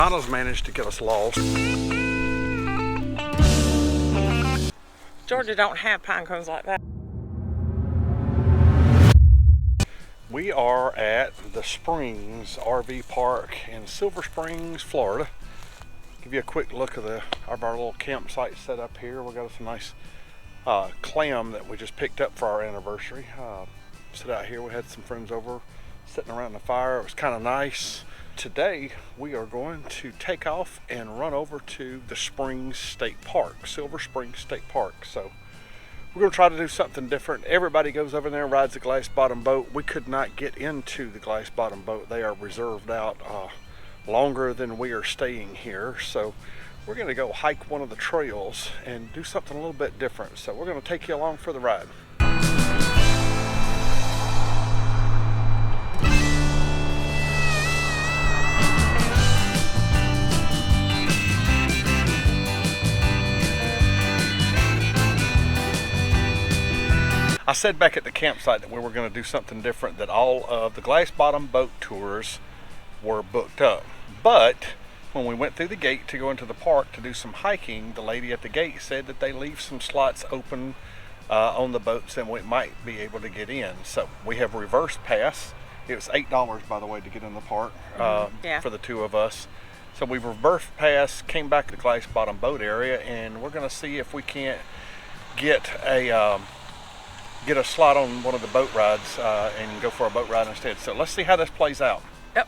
Donna's managed to get us lost. Georgia don't have pine cones like that. We are at the Springs RV Park in Silver Springs, Florida. Give you a quick look of our little campsite set up here. We got some nice clam that we just picked up for our anniversary. Sit out here. We had some friends over sitting around the fire. It was kind of nice. Today we are going to take off and run over to the Springs State Park, Silver Springs State Park. So we're going to try to do something different. Everybody goes over there and rides the glass bottom boat. We could not get into the glass bottom boat. They are reserved out longer than we are staying here. So we're going to go hike one of the trails and do something a little bit different. So we're going to take you along for the ride. I said back at the campsite that we were going to do something different, that all of the glass bottom boat tours were booked up. But when we went through the gate to go into the park to do some hiking, the lady at the gate said that they leave some slots open on the boats and we might be able to get in. So we have reverse pass. It was $8, by the way, to get in the park for the two of us. So we reverse pass, came back to the glass bottom boat area, and we're going to see if we can't get a slot on one of the boat rides and go for a boat ride instead. So let's see how this plays out. Yep.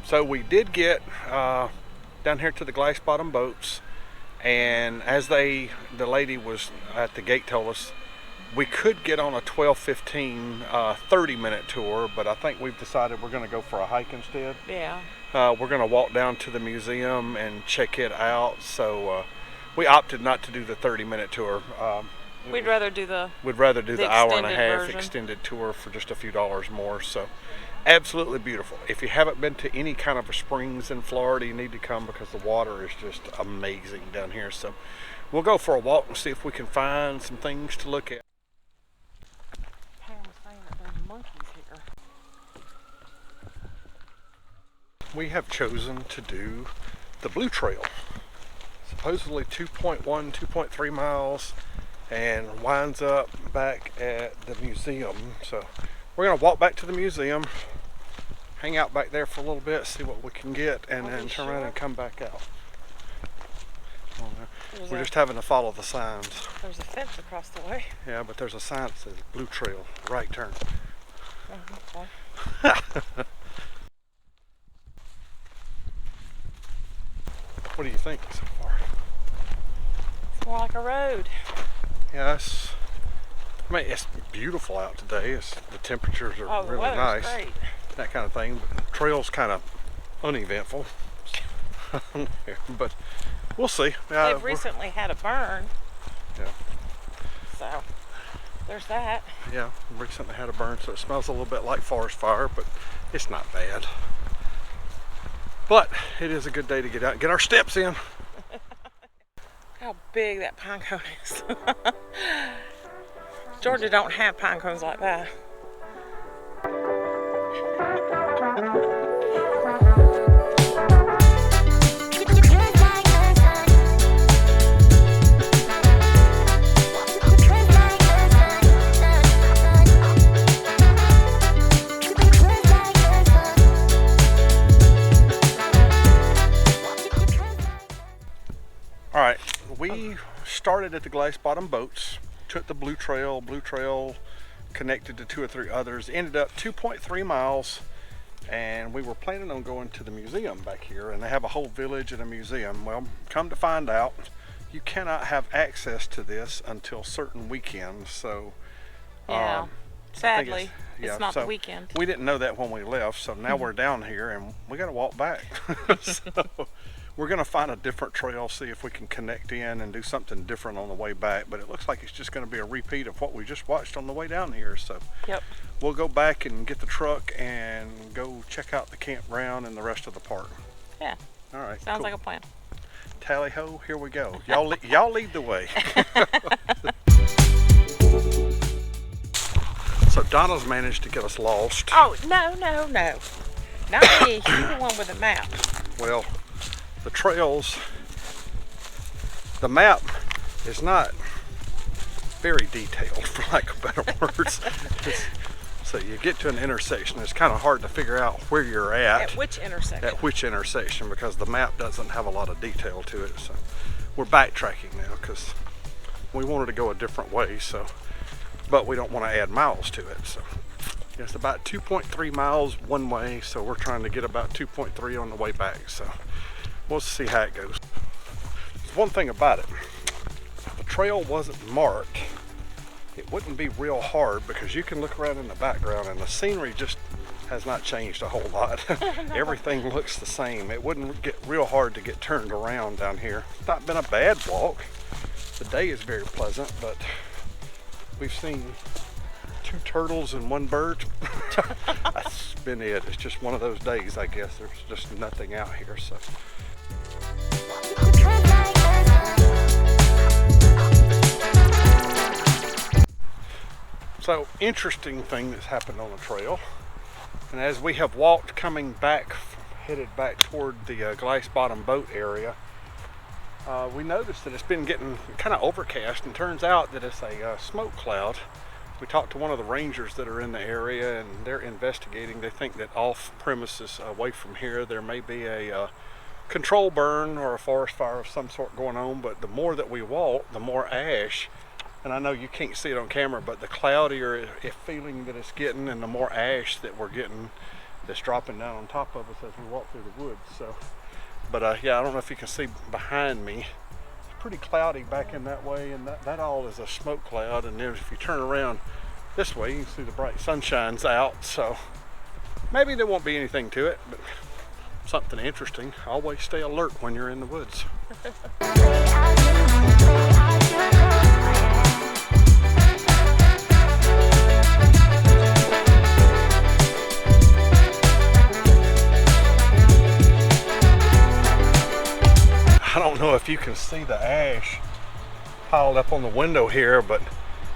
So we did get down here to the glass bottom boats, and as the lady was at the gate told us, we could get on a 12:15 30-minute tour, but I think we've decided we're going to go for a hike instead. Yeah. We're going to walk down to the museum and check it out. So we opted not to do the 30-minute tour. We'd rather do the hour and a half version. extended tour for just a few dollars more. So absolutely beautiful. If you haven't been to any kind of a springs in Florida, you need to come because the water is just amazing down here. So we'll go for a walk and see if we can find some things to look at. Pam was saying that there's monkeys here. We have chosen to do the Blue Trail. Supposedly 2.1, 2.3 miles, and winds up back at the museum. So we're going to walk back to the museum, hang out back there for a little bit, see what we can get, and then turn around and come back out. We're just having to follow the signs. There's a fence across the way. Yeah, but there's a sign that says Blue Trail, right turn. Oh, okay. What do you think so far? It's more like a road. Yes. I mean, it's beautiful out today. The temperatures are really nice. Great. That kind of thing. But the trail's kind of uneventful. But we'll see. They've recently had a burn. Yeah. So there's that. Yeah, recently had a burn, so it smells a little bit like forest fire, but it's not bad. But it is a good day to get out and get our steps in. How big that pine cone is. Georgia don't have pine cones like that. Alright, we started at the glass bottom boats, took the Blue Trail connected to 2 or 3 others, ended up 2.3 miles, and we were planning on going to the museum back here, and they have a whole village and a museum. Well, come to find out, you cannot have access to this until certain weekends. So yeah, sadly it's not the weekend. We didn't know that when we left, so now we're down here and we got to walk back. So we're going to find a different trail, see if we can connect in and do something different on the way back, but it looks like it's just going to be a repeat of what we just watched on the way down here. So yep, we'll go back and get the truck and go check out the campground and the rest of the park. Yeah. All right. Sounds cool. like a plan. Tally ho, here we go. Y'all lead the way. So Donna's managed to get us lost. Oh, no. Not me. You're the one with the map. Well, the trails, the map is not very detailed, for lack of better words. So you get to an intersection, it's kind of hard to figure out where you're at. At which intersection? At which intersection, because the map doesn't have a lot of detail to it. So we're backtracking now because we wanted to go a different way. So, but we don't want to add miles to it. So it's about 2.3 miles one way. So we're trying to get about 2.3 on the way back. So we'll see how it goes. There's one thing about it. If the trail wasn't marked, it wouldn't be real hard because you can look around in the background and the scenery just has not changed a whole lot. Everything looks the same. It wouldn't get real hard to get turned around down here. It's not been a bad walk. The day is very pleasant, but we've seen 2 turtles and 1 bird. That's been it. It's just one of those days, I guess. There's just nothing out here. So interesting thing that's happened on the trail, and as we have walked coming back, headed back toward the Glass Bottom boat area, we noticed that it's been getting kind of overcast, and turns out that it's a smoke cloud. We talked to one of the rangers that are in the area, and they're investigating. They think that off premises away from here there may be a control burn or a forest fire of some sort going on, but the more that we walk, the more ash. And I know you can't see it on camera, but the cloudier feeling that it's getting, and the more ash that we're getting that's dropping down on top of us as we walk through the woods. So, but yeah, I don't know if you can see behind me. It's pretty cloudy back in that way, and that all is a smoke cloud. And then if you turn around this way, you can see the bright sunshine's out. So maybe there won't be anything to it, but something interesting. Always stay alert when you're in the woods. I don't know if you can see the ash piled up on the window here, but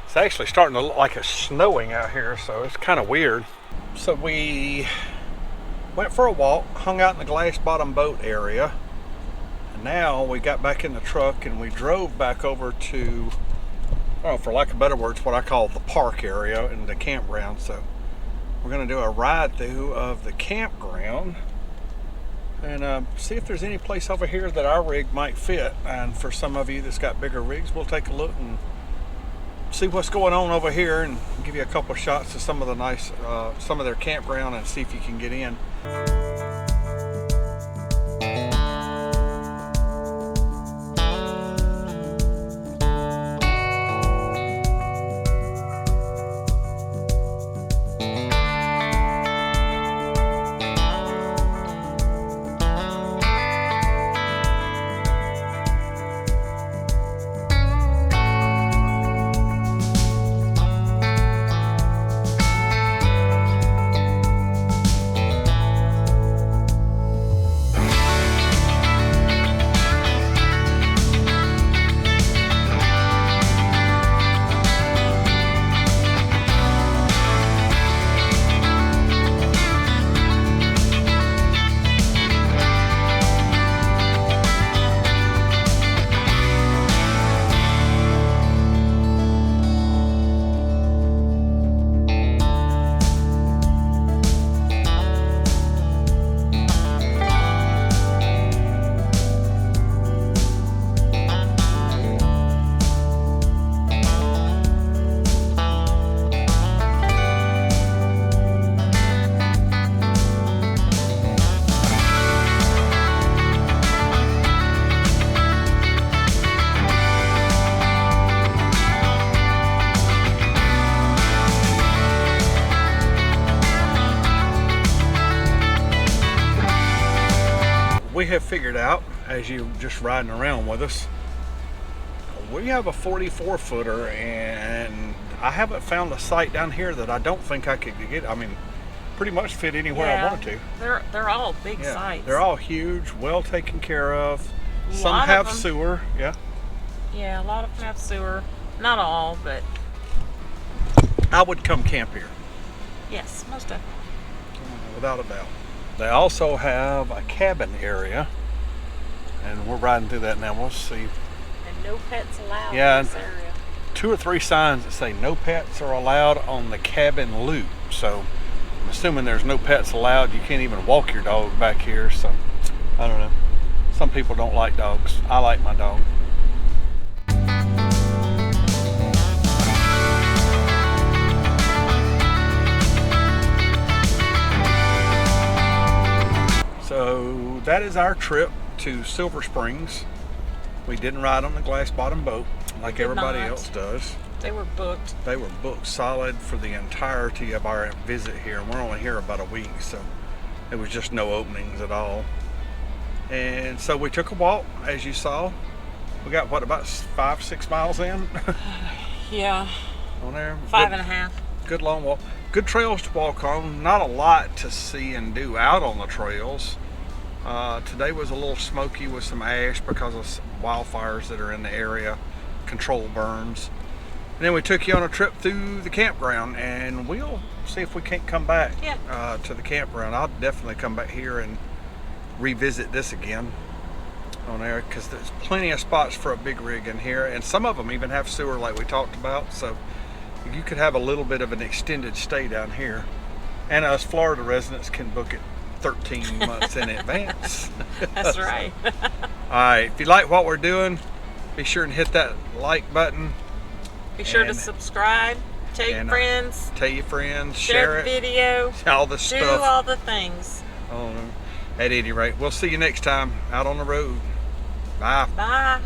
it's actually starting to look like it's snowing out here, so it's kind of weird. So we went for a walk, hung out in the Glass Bottom boat area, and now we got back in the truck and we drove back over to, oh, for lack of better words, what I call the park area and the campground. So we're going to do a ride through of the campground and see if there's any place over here that our rig might fit. And for some of you that's got bigger rigs, we'll take a look and see what's going on over here and give you a couple shots of some of the nice, some of their campground, and see if you can get in. We have figured out, as you just riding around with us, we have a 44 footer, and I haven't found a site down here that I don't think I could get. I mean, pretty much fit anywhere I wanted to. They're all big sites. They're all huge, well taken care of. Some Lot have of them. sewer, yeah. Yeah, a lot of them have sewer. Not all, but I would come camp here. Yes, most definitely. Without a doubt. They also have a cabin area, and we're riding through that now. We'll see. And no pets allowed Yeah, in this area. 2 or 3 signs that say no pets are allowed on the cabin loop. So I'm assuming there's no pets allowed. You can't even walk your dog back here. So I don't know. Some people don't like dogs. I like my dog. So that is our trip to Silver Springs. We didn't ride on the glass bottom boat like everybody else does. They were booked. They were booked solid for the entirety of our visit here. We're only here about a week, so it was just no openings at all. And so we took a walk, as you saw. We got what, about 5-6 miles in? Yeah. On there. 5.5. Good long walk. Good trails to walk on. Not a lot to see and do out on the trails. Today was a little smoky with some ash because of some wildfires that are in the area. Control burns. And then we took you on a trip through the campground, and we'll see if we can't come back to the campground. I'll definitely come back here and revisit this again on there, because there's plenty of spots for a big rig in here, and some of them even have sewer like we talked about, so you could have a little bit of an extended stay down here. And us Florida residents can book it 13 months in advance. That's right. Alright, if you like what we're doing, be sure and hit that like button. Be sure to subscribe, tell your friends, share the video, all the do stuff. all the things. At any rate, we'll see you next time out on the road. Bye. Bye.